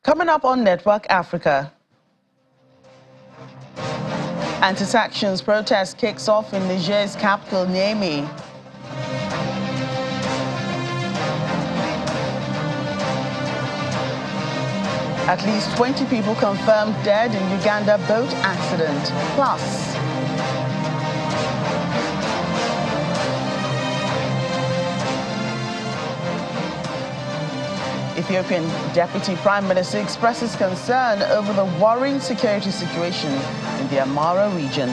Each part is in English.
Coming up on Network Africa, anti-sanctions protest kicks off in Niger's capital, Niamey. At least 20 people confirmed dead in Uganda boat accident. Plus, Ethiopian Deputy Prime Minister expresses concern over the worrying security situation in the Amara region.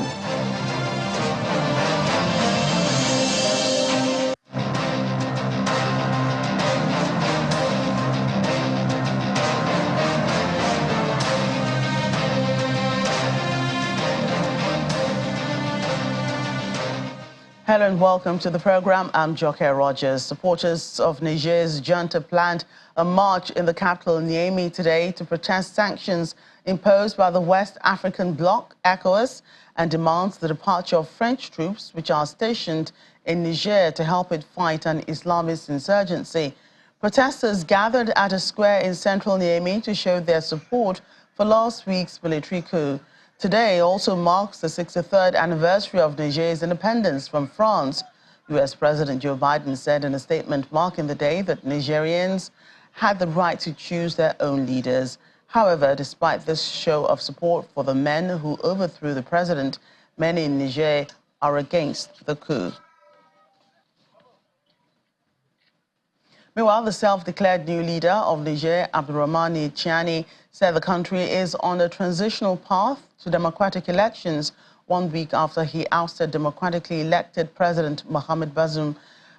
Hello and welcome to the program. I'm Joke Rogers. Supporters of Niger's junta planned a march in the capital, Niamey, today to protest sanctions imposed by the West African bloc, ECOWAS, and demands the departure of French troops which are stationed in Niger to help it fight an Islamist insurgency. Protesters gathered at a square in central Niamey to show their support for last week's military coup. Today also marks the 63rd anniversary of Niger's independence from France. U.S. President Joe Biden said in a statement marking the day that Nigerians had the right to choose their own leaders. However, despite this show of support for the men who overthrew the president, many in Niger are against the coup. Meanwhile, the self-declared new leader of Niger, Abdurrahmane Tiani, said the country is on a transitional path to democratic elections 1 week after he ousted democratically elected President Mohamed Bazoum.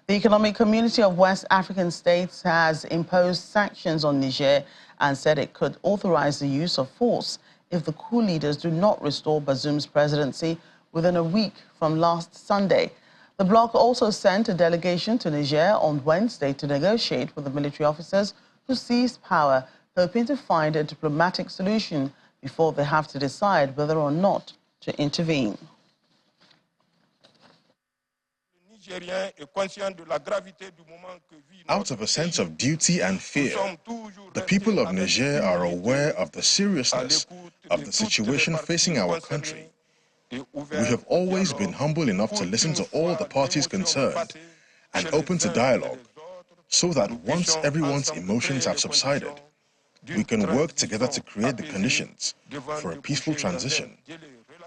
The Economic Community of West African States has imposed sanctions on Niger and said it could authorize the use of force if the coup leaders do not restore Bazoum's presidency within a week from last Sunday. The bloc also sent a delegation to Niger on Wednesday to negotiate with the military officers who seized power, hoping to find a diplomatic solution before they have to decide whether or not to intervene. Out of a sense of duty and fear, the people of Niger are aware of the seriousness of the situation facing our country. We have always been humble enough to listen to all the parties concerned and open to dialogue, so that once everyone's emotions have subsided, we can work together to create the conditions for a peaceful transition,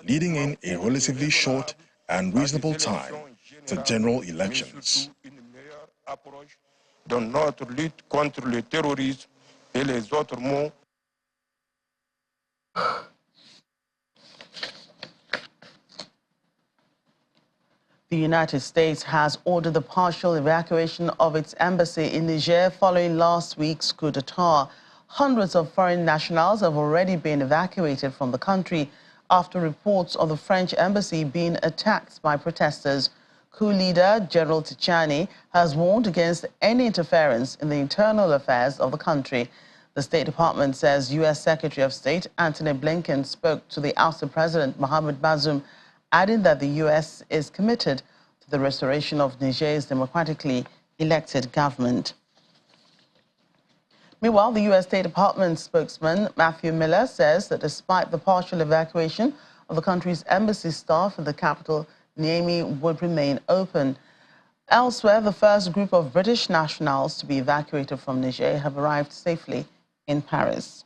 leading in a relatively short and reasonable time to general elections. The United States has ordered the partial evacuation of its embassy in Niger following last week's coup d'etat. Hundreds of foreign nationals have already been evacuated from the country after reports of the French embassy being attacked by protesters. Coup leader General Tichani has warned against any interference in the internal affairs of the country. The State Department says U.S. Secretary of State Antony Blinken spoke to the ousted President Mohamed Bazoum, adding that the U.S. is committed to the restoration of Niger's democratically elected government. Meanwhile, the U.S. State Department spokesman Matthew Miller says that despite the partial evacuation of the country's embassy staff in the capital, Niamey would remain open. Elsewhere, the first group of British nationals to be evacuated from Niger have arrived safely in Paris.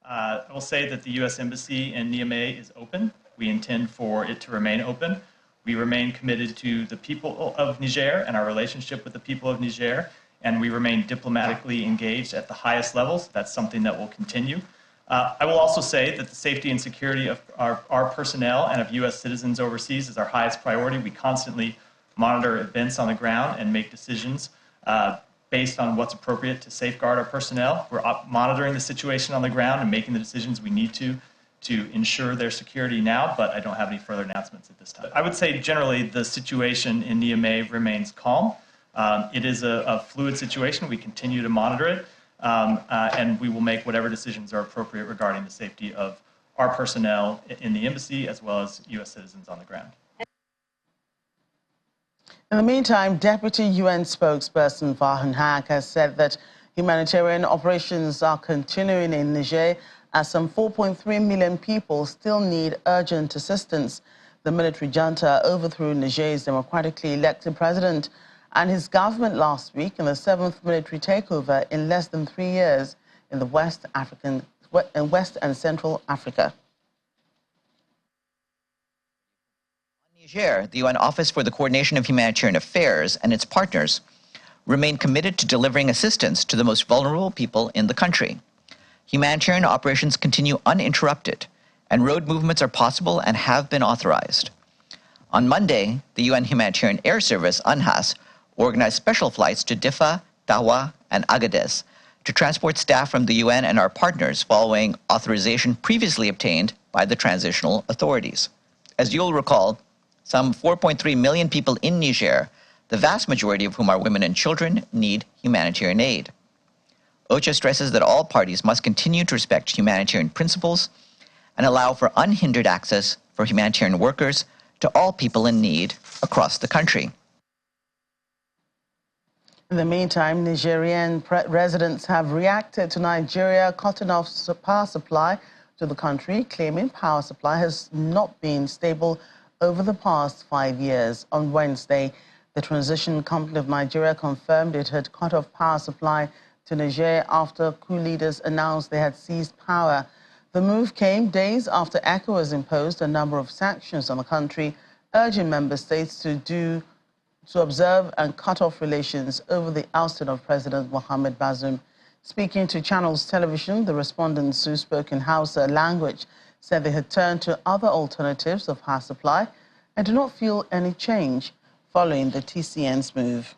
I will say that the U.S. Embassy in Niamey is open. We intend for it to remain open. We remain committed to the people of Niger and our relationship with the people of Niger, and we remain diplomatically engaged at the highest levels. That's something that will continue. I will also say that the safety and security of our personnel and of U.S. citizens overseas is our highest priority. We constantly monitor events on the ground and make decisions based on what's appropriate to safeguard our personnel. We're monitoring the situation on the ground and making the decisions we need to ensure their security now, but I don't have any further announcements at this time. I would say generally the situation in Niamey remains calm. It is a fluid situation. We continue to monitor it, and we will make whatever decisions are appropriate regarding the safety of our personnel in the embassy as well as U.S. citizens on the ground. In the meantime, Deputy UN spokesperson Farhan Haq has said that Humanitarian operations are continuing in Niger as some 4.3 million people still need urgent assistance. The military junta overthrew Niger's democratically elected president and his government last week in the 7th military takeover in less than 3 years in the West and Central Africa. Niger, the UN Office for the Coordination of Humanitarian Affairs and its partners remain committed to delivering assistance to the most vulnerable people in the country. Humanitarian operations continue uninterrupted, and road movements are possible and have been authorized. On Monday, the UN Humanitarian Air Service, UNHAS, organized special flights to Diffa, Tawa, and Agadez to transport staff from the UN and our partners following authorization previously obtained by the transitional authorities. As you'll recall, some 4.3 million people in Niger, the vast majority of whom are women and children, need humanitarian aid. OCHA stresses that all parties must continue to respect humanitarian principles and allow for unhindered access for humanitarian workers to all people in need across the country. In the meantime, Nigerian residents have reacted to Nigeria cutting off power supply to the country, claiming power supply has not been stable over the past 5 years. On Wednesday, the Transition Company of Nigeria confirmed it had cut off power supply to Niger after coup leaders announced they had seized power. The move came days after ECOWAS imposed a number of sanctions on the country, urging member states to observe and cut off relations over the ousting of President Mohamed Bazoum. Speaking to Channels Television, the respondents who spoke in Hausa language said they had turned to other alternatives of power supply and do not feel any change following the TCN's move.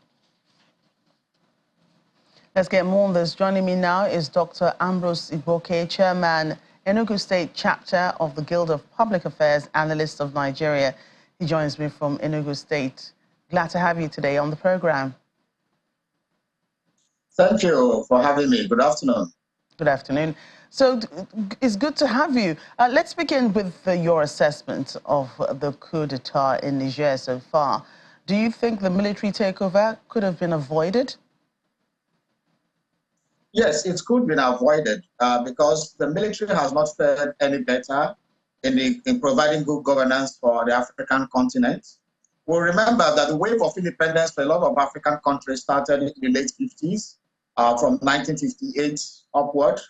Let's get more on this. Joining me now is Dr Ambrose Ibeke, Chairman, Enugu State Chapter of the Guild of Public Affairs Analysts of Nigeria. He joins me from Enugu State. Glad to have you today on the program. Thank you for having me. Good afternoon. Good afternoon. So it's good to have you. Let's begin with your assessment of the coup d'etat in Niger so far. Do you think the military takeover could have been avoided? Yes, it could have been avoided because the military has not fared any better in providing good governance for the African continent. We'll remember that the wave of independence for a lot of African countries started in the late 50s, from 1958 upward.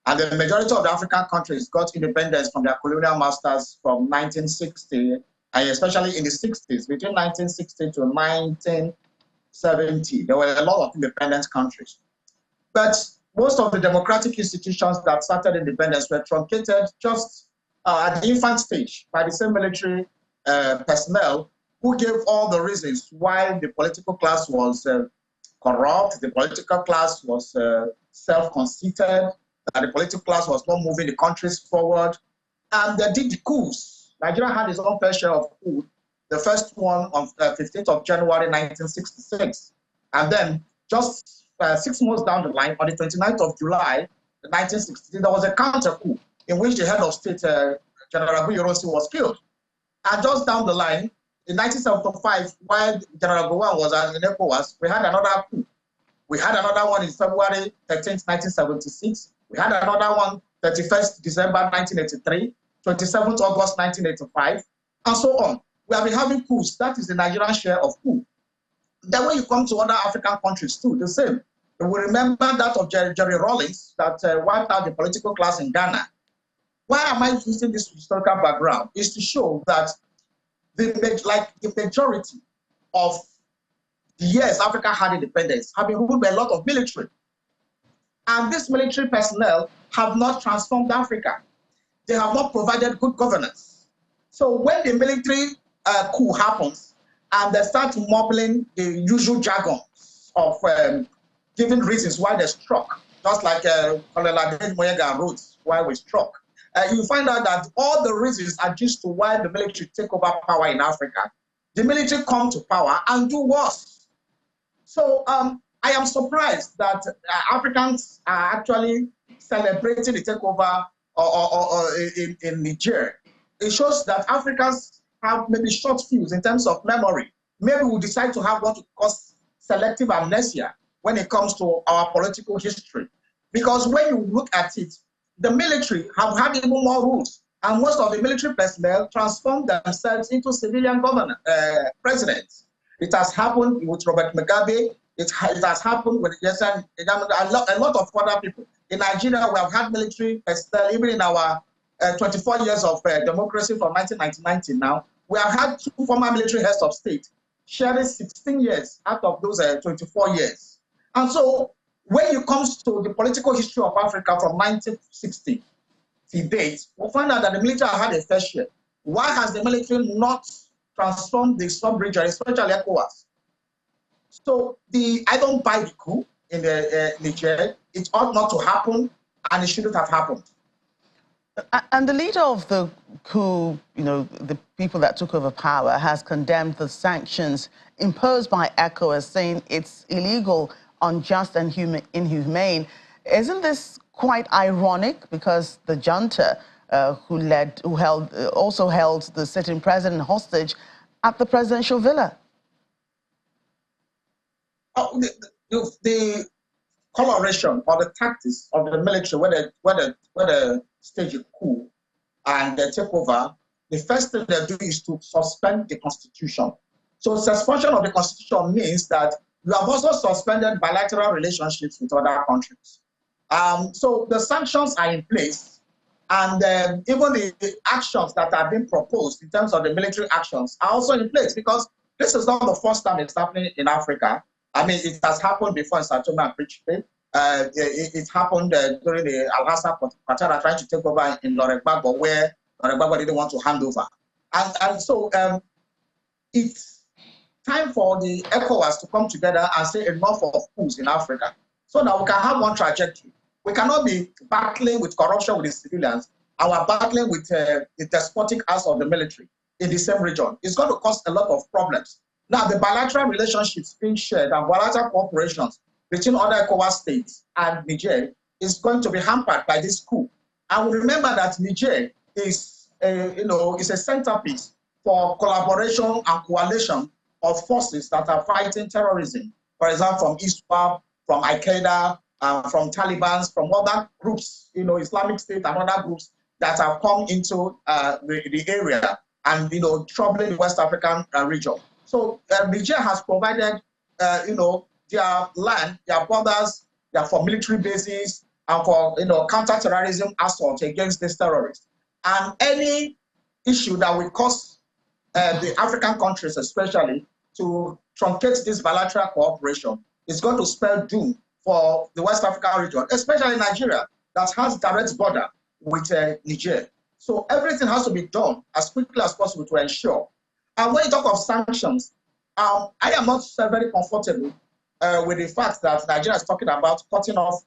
And the majority of the African countries got independence from their colonial masters from 1960, and especially in the 60s, between 1960 to 1970. There were a lot of independent countries. But most of the democratic institutions that started independence were truncated just at the infant stage by the same military personnel who gave all the reasons why the political class was corrupt, the political class was self-conceited, that the political class was not moving the countries forward. And they did coups. Nigeria had its own fair share of coups. The first one on 15th of January 1966. And then just 6 months down the line, on the 29th of July 1960, there was a counter coup in which the head of state, General Aguiyi was killed. And just down the line, in 1975, while General Gowon was in ECOWAS, we had another coup. We had another one in February 13th, 1976. We had another one 31st December 1983, 27th August 1985, and so on. We have been having coups. That is the Nigerian share of coup. Then when you come to other African countries too, the same. We remember that of Jerry Rawlings that wiped out the political class in Ghana. Why am I using this historical background? Is to show that the majority of the years Africa had independence have been ruled by a lot of military. And this military personnel have not transformed Africa. They have not provided good governance. So when the military coup happens and they start mumbling the usual jargon of giving reasons why they struck, just like Colonel Adeniyi Moyega wrote why we struck, you find out that all the reasons are just to why the military take over power in Africa. The military come to power and do worse. So I am surprised that Africans are actually celebrating the takeover in Niger. It shows that Africans have maybe short fuse in terms of memory. Maybe we'll decide to have what we call selective amnesia. when it comes to our political history. Because when you look at it, the military have had even more rules, and most of the military personnel transformed themselves into civilian presidents. It has happened with Robert Mugabe. It has happened with a lot of other people. In Nigeria, we have had military personnel, even in our 24 years of democracy from 1999 till now. We have had 2 former military heads of state sharing 16 years out of those 24 years. And so when it comes to the political history of Africa from 1960 to date, we'll find out that the military had a fair share. Why has the military not transformed the sub-region, especially ECOWAS? So I don't buy the coup in the Niger. It ought not to happen, and it shouldn't have happened. And the leader of the coup, the people that took over power, has condemned the sanctions imposed by ECOWAS, saying it's illegal, unjust, and inhumane. Isn't this quite ironic? Because the junta, also held the sitting president hostage at the presidential villa. Oh, the coloration or the tactics of the military, where they stage a coup and they take over, the first thing they do is to suspend the constitution. So suspension of the constitution means that you have also suspended bilateral relationships with other countries. So the sanctions are in place, and even the actions that are being proposed in terms of the military actions are also in place, because this is not the first time it's happening in Africa. I mean, it has happened before in Sao Tome and Principe. It happened during the Al-Hassan Qatar trying to take over in Lorekbagbo, where Lorekbagbo didn't want to hand over. And so it's time for the ECOWAS to come together and say enough of coups in Africa, so that we can have one trajectory. We cannot be battling with corruption with the civilians, and we're battling with the despotic acts of the military in the same region. It's going to cause a lot of problems. Now, the bilateral relationships being shared and bilateral cooperations between other ECOWAS states and Niger is going to be hampered by this coup. And we remember that Niger is a centerpiece for collaboration and coalition of forces that are fighting terrorism. For example, from ISWAP, from Al-Qaeda, from Taliban, from other groups, Islamic State and other groups that have come into the area and, troubling the West African region. So Niger has provided, their land, their borders, for military bases and for, counter-terrorism assault against these terrorists. And any issue that will cause the African countries, especially, to truncate this bilateral cooperation is going to spell doom for the West African region, especially Nigeria, that has direct border with Niger. So everything has to be done as quickly as possible to ensure. And when you talk of sanctions, I am not very comfortable with the fact that Nigeria is talking about cutting off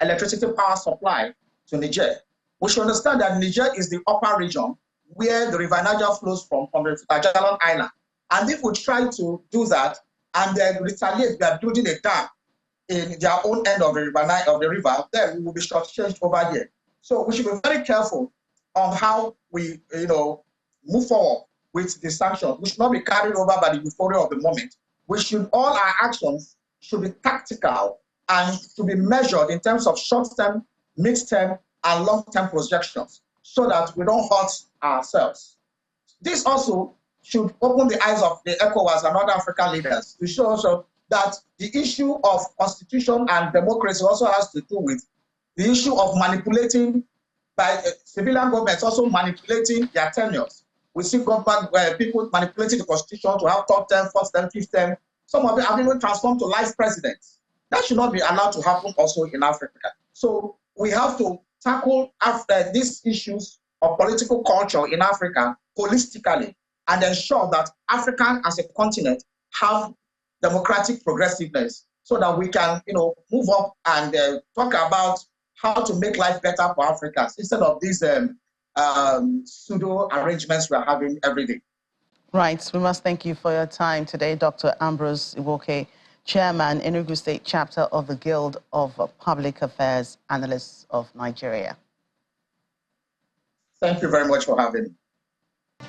electricity power supply to Niger. We should understand that Niger is the upper region where the River Niger flows from the Niger Island. And if we try to do that and then retaliate by building a dam in their own end of the river, then we will be shortchanged over here. So we should be very careful on how we, move forward with the sanctions. We should not be carried over by the euphoria of the moment. All our actions should be tactical and to be measured in terms of short-term, mid-term, and long-term projections, so that we don't hurt ourselves. This also should open the eyes of the ECOWAS and other African leaders to show also that the issue of constitution and democracy also has to do with the issue of manipulating by civilian governments, also manipulating their tenures. We see government people manipulating the constitution to have third term, fourth term, fifth term. Some of them have even transformed to life presidents. That should not be allowed to happen also in Africa. So we have to tackle these issues of political culture in Africa holistically and ensure that Africa as a continent have democratic progressiveness, so that we can, move up and talk about how to make life better for Africans instead of these pseudo arrangements we are having every day. Right. We must thank you for your time today, Dr. Ambrose Ibeke, Chairman, Enugu State Chapter of the Guild of Public Affairs Analysts of Nigeria. Thank you very much for having me.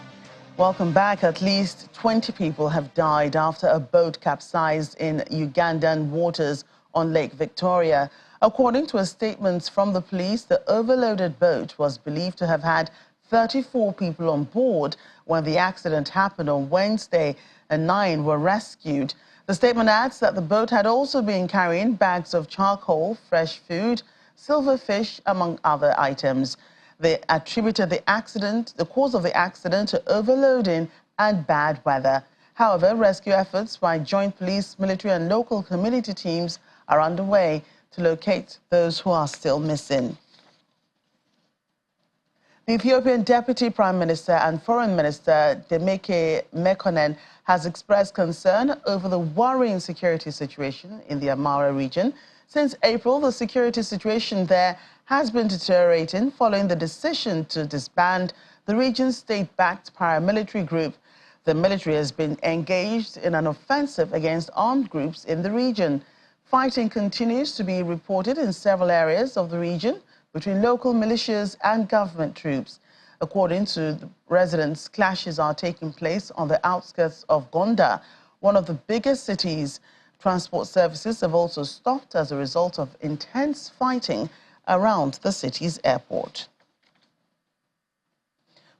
Welcome back. At least 20 people have died after a boat capsized in Ugandan waters on Lake Victoria. According to a statement from the police, the overloaded boat was believed to have had 34 people on board when the accident happened on Wednesday, and 9 were rescued. The statement adds that the boat had also been carrying bags of charcoal, fresh food, silverfish, among other items. They attributed the cause of the accident to overloading and bad weather. However, rescue efforts by joint police, military and local community teams are underway to locate those who are still missing. The Ethiopian Deputy Prime Minister and Foreign Minister Demeke Mekonnen has expressed concern over the worrying security situation in the Amhara region. Since April, the security situation there has been deteriorating following the decision to disband the region's state-backed paramilitary group. The military has been engaged in an offensive against armed groups in the region. Fighting continues to be reported in several areas of the region between local militias and government troops. According to the residents, clashes are taking place on the outskirts of Gondar, one of the biggest cities. Transport services have also stopped as a result of intense fighting around the city's airport.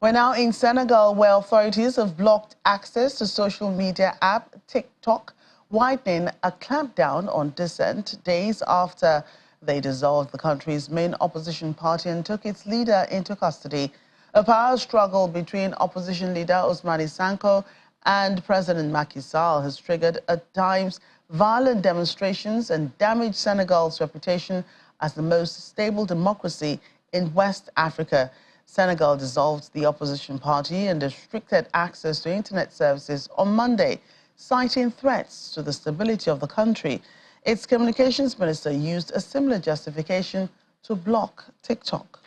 We're now in Senegal, where authorities have blocked access to social media app TikTok, widening a clampdown on dissent days after they dissolved the country's main opposition party and took its leader into custody. A power struggle between opposition leader Ousmane Sonko and President Macky Sall has triggered at times violent demonstrations and damaged Senegal's reputation as the most stable democracy in West Africa. Senegal dissolved the opposition party and restricted access to internet services on Monday, citing threats to the stability of the country. Its communications minister used a similar justification to block TikTok.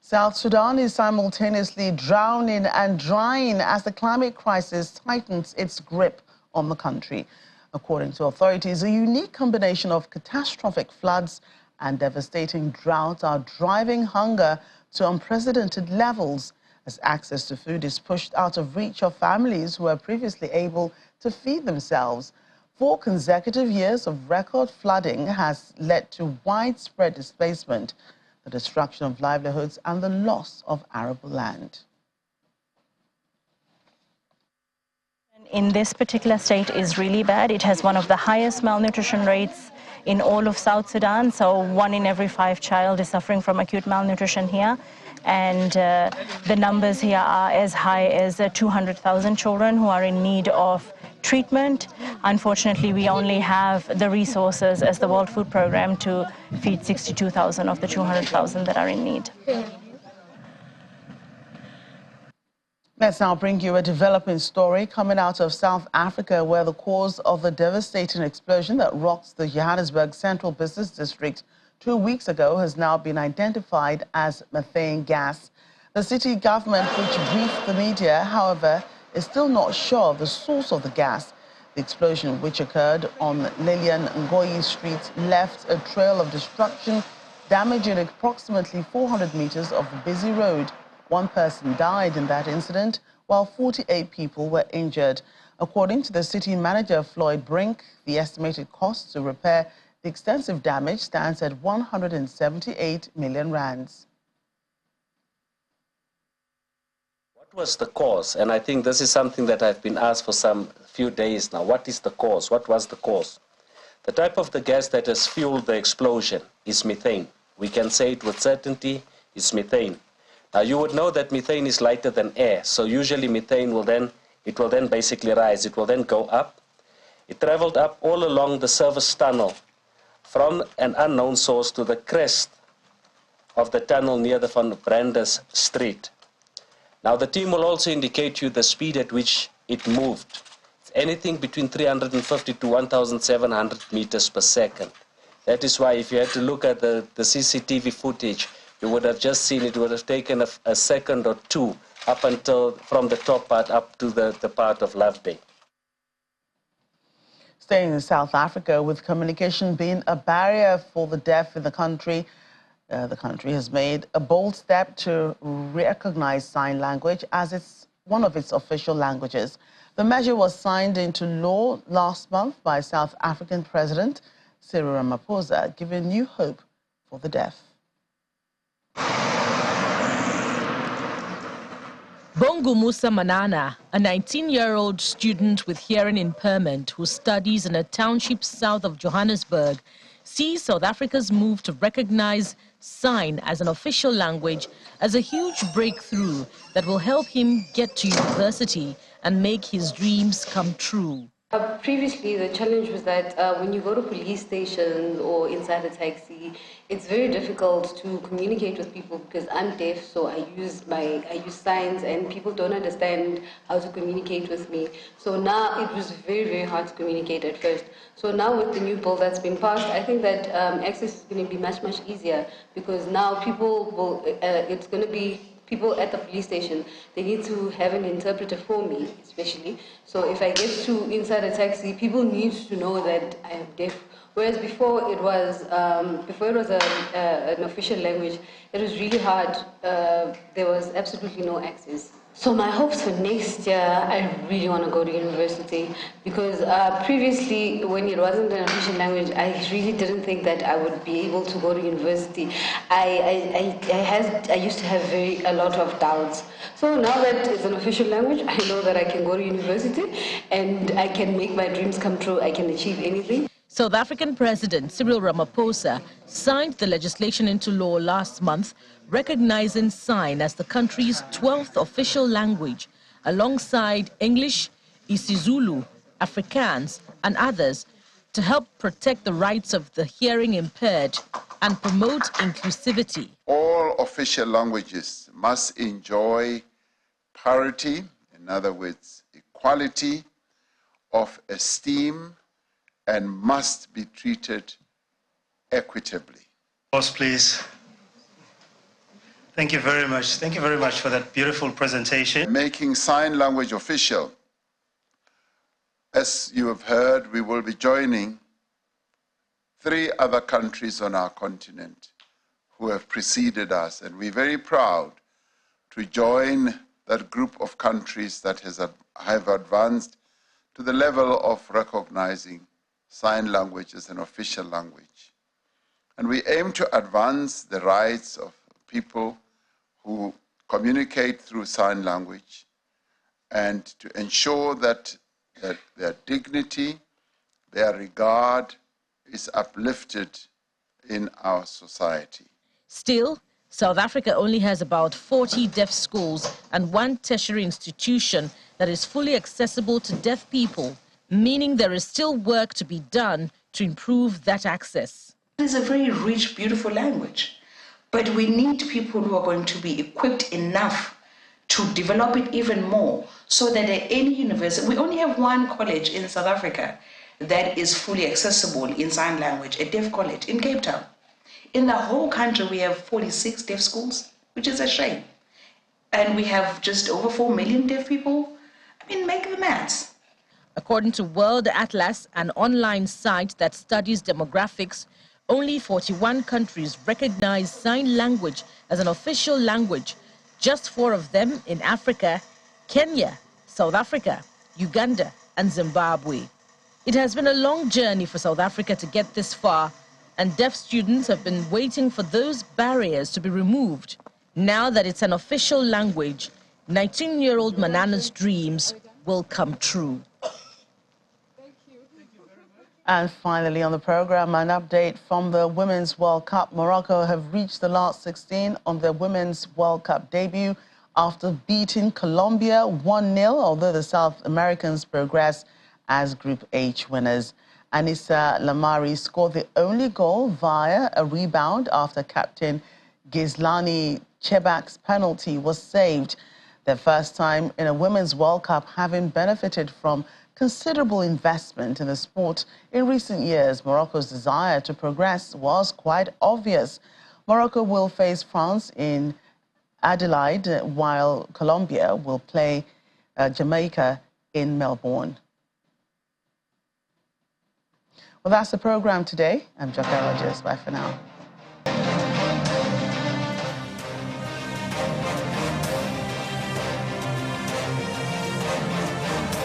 South Sudan is simultaneously drowning and drying as the climate crisis tightens its grip on the country. According to authorities, a unique combination of catastrophic floods and devastating droughts are driving hunger to unprecedented levels as access to food is pushed out of reach of families who were previously able to feed themselves. 4 consecutive years of record flooding has led to widespread displacement, the destruction of livelihoods and the loss of arable land. In this particular state is really bad. It has one of the highest malnutrition rates in all of South Sudan. So 1 in every 5 child is suffering from acute malnutrition here. And the numbers here are as high as 200,000 children who are in need of treatment. Unfortunately, we only have the resources as the World Food Programme to feed 62,000 of the 200,000 that are in need. Let's now bring you a developing story coming out of South Africa, where the cause of the devastating explosion that rocked the Johannesburg Central Business District 2 weeks ago has now been identified as methane gas. The city government, which briefed the media, however, is still not sure of the source of the gas. The explosion, which occurred on Lilian Ngoyi Street, left a trail of destruction, damaging approximately 400 meters of the busy road. 1 person died in that incident, while 48 people were injured. According to the city manager, Floyd Brink, the estimated cost to repair the extensive damage stands at 178 million rands. What was the cause? And I think this is something that I've been asked for some few days now. What is the cause? What was the cause? The type of the gas that has fueled the explosion is methane. We can say it with certainty, it's methane. Now, you would know that methane is lighter than air, so usually methane will then basically rise. It will then go up. It traveled up all along the service tunnel from an unknown source to the crest of the tunnel near the Van Brandes Street. Now, the team will also indicate you the speed at which it moved. It's anything between 350 to 1,700 meters per second. That is why if you had to look at the CCTV footage, you would have just seen it would have taken a second or 2 up until from the top part up to the part of Love Bay. Staying in South Africa, with communication being a barrier for the deaf in the country, The country has made a bold step to recognize sign language as one of its official languages. The measure was signed into law last month by South African President Cyril Ramaphosa, giving new hope for the deaf. Bongo Musa Manana, a 19-year-old student with hearing impairment who studies in a township south of Johannesburg, sees South Africa's move to recognize sign as an official language as a huge breakthrough that will help him get to university and make his dreams come true. Previously, the challenge was that when you go to police stations or inside a taxi, it's very difficult to communicate with people because I'm deaf, so I use signs, and people don't understand how to communicate with me. So now it was very, very hard to communicate at first. So now with the new bill that's been passed, I think that access is going to be much, much easier because now people will, it's going to be people at the police station, they need to have an interpreter for me, especially. So if I get to inside a taxi, people need to know that I am deaf. Whereas before it was an official language, it was really hard. There was absolutely no access. So my hopes for next year, I really want to go to university because previously, when it wasn't an official language, I really didn't think that I would be able to go to university. I used to have a lot of doubts. So now that it's an official language, I know that I can go to university and I can make my dreams come true. I can achieve anything. South African President Cyril Ramaphosa signed the legislation into law last month, recognizing sign as the country's 12th official language, alongside English, isiZulu, Afrikaans, and others, to help protect the rights of the hearing impaired and promote inclusivity. All official languages must enjoy parity, in other words, equality of esteem, and must be treated equitably. Boss, please. Thank you very much. Thank you very much for that beautiful presentation. Making sign language official. As you have heard, we will be joining 3 other countries on our continent who have preceded us, and we're very proud to join that group of countries that have advanced to the level of recognizing sign language as an official language. And we aim to advance the rights of people who communicate through sign language and to ensure that their dignity, their regard is uplifted in our society. Still, South Africa only has about 40 deaf schools and 1 tertiary institution that is fully accessible to deaf people, meaning there is still work to be done to improve that access. It is a very rich, beautiful language, but we need people who are going to be equipped enough to develop it even more so that at any university, we only have 1 college in South Africa that is fully accessible in sign language, a deaf college in Cape Town. In the whole country, we have 46 deaf schools, which is a shame. And we have just over 4 million deaf people. I mean, make the maths. According to World Atlas, an online site that studies demographics, only 41 countries recognize sign language as an official language. Just 4 of them in Africa: Kenya, South Africa, Uganda, and Zimbabwe. It has been a long journey for South Africa to get this far, and deaf students have been waiting for those barriers to be removed. Now that it's an official language, 19-year-old Manana's dreams will come true. And finally on the program, an update from the Women's World Cup. Morocco have reached the last 16 on their Women's World Cup debut after beating Colombia 1-0, although the South Americans progress as Group H winners. Anissa Lamari scored the only goal via a rebound after captain Ghislani Chebak's penalty was saved. Their first time in a Women's World Cup, having benefited from considerable investment in the sport in recent years. Morocco's desire to progress was quite obvious. Morocco will face France in Adelaide, while Colombia will play Jamaica in Melbourne. Well, that's the program today. I'm Dr. Rogers. Bye for now.